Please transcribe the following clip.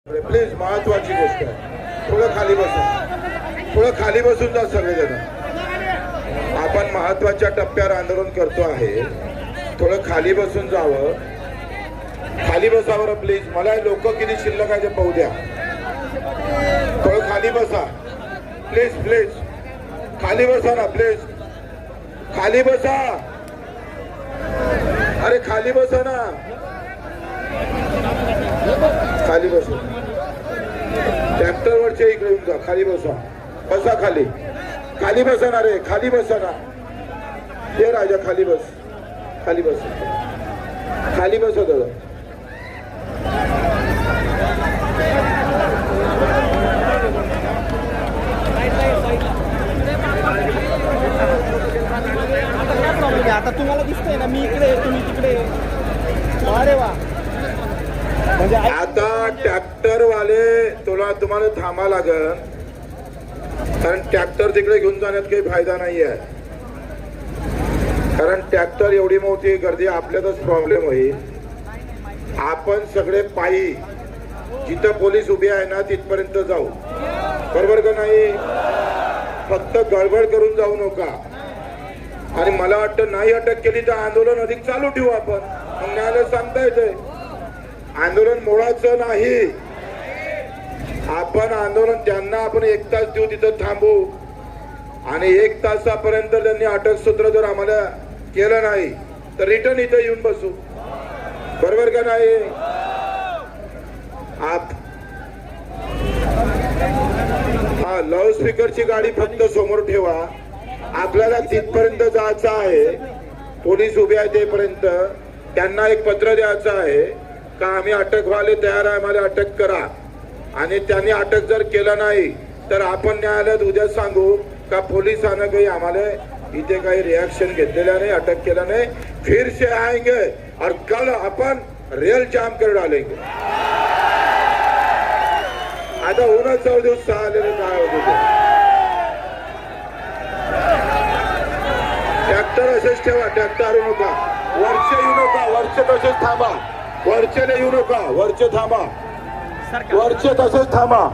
Please महत्वाची गोष्ट आहे, थोडं खाली बसून, थोडं खाली बसून जा सगळेजण. आपण महत्वाच्या टप्प्यावर आंदोलन करतो आहे, थोडं खाली बसून जावं. खाली बसावर प्लीज. मला लोक किती शिल्लक आहे ते पाहू द्या. थोडं खाली बसा प्लीज. प्लीज खाली बसा ना प्लीज. खाली बसा. अरे खाली बसा ना. खाली बसा. ट्रॅक्टरवरच्या इकडे येऊन जा. खाली बसा. बसा खाली. खाली बसा ना रे. खाली बसा ना. हे राजा खाली बस. खाली बस. खाली बसा दादा. आता तुम्हाला दिसतंय ना, मी इकडे तुम्ही तिकडे. अरे वा. म्हणजे आता ट्रॅक्टर वाले तुम्हाला थांबा लागल, कारण ट्रॅक्टर तिकडे घेऊन जाण्यात काही फायदा नाही आहे. कारण ट्रॅक्टर एवढी मोठी गर्दी आपल्यातच प्रॉब्लेम होईल. आपण सगळे पायी जिथं पोलीस उभे आहे ना तिथपर्यंत जाऊ. बरोबर का नाही? फक्त गडबड करून जाऊ नका. आणि मला वाटतं नाही अटक केली तर आंदोलन अधिक चालू ठेवू आपण. मग न्यायालय सांगता येते आंदोलन मोडायचं नाही. आपण आंदोलन त्यांना आपण 1 तास देऊ, तिथं थांबू. आणि 1 तासापर्यंत त्यांनी अटक सूत्र जर आम्हाला केलं नाही तर रिटर्न इथं येऊन बसू. बरोबर का नाही? हा लाऊडस्पीकरची गाडी फक्त समोर ठेवा. आपल्याला तिथपर्यंत जायचं आहे. पोलीस उभे आहे तेपर्यंत त्यांना एक पत्र द्यायचं आहे का आम्ही अटक व्हायला तयार आहे, आम्हाला अटक करा. आणि त्यांनी अटक जर केलं नाही तर आपण न्यायालयात उद्या सांगू का पोलिसांना काही आम्हाला इथे काही रिएक्शन घेतलेला नाही, अटक केला नाही. फिर से आएंगे और कल अपन रेल जाम कर डालेंगे. आता उन्हाच दिवस आलेले काय होते. ट्रॅक्टर असेच ठेवा. ट्रॅक्टर आणू नका. वरचे येऊ नका. वरचे तसेच थांबा. वरचेने येऊ नका. वरचे थांबा. वरचे तसेच थांबा.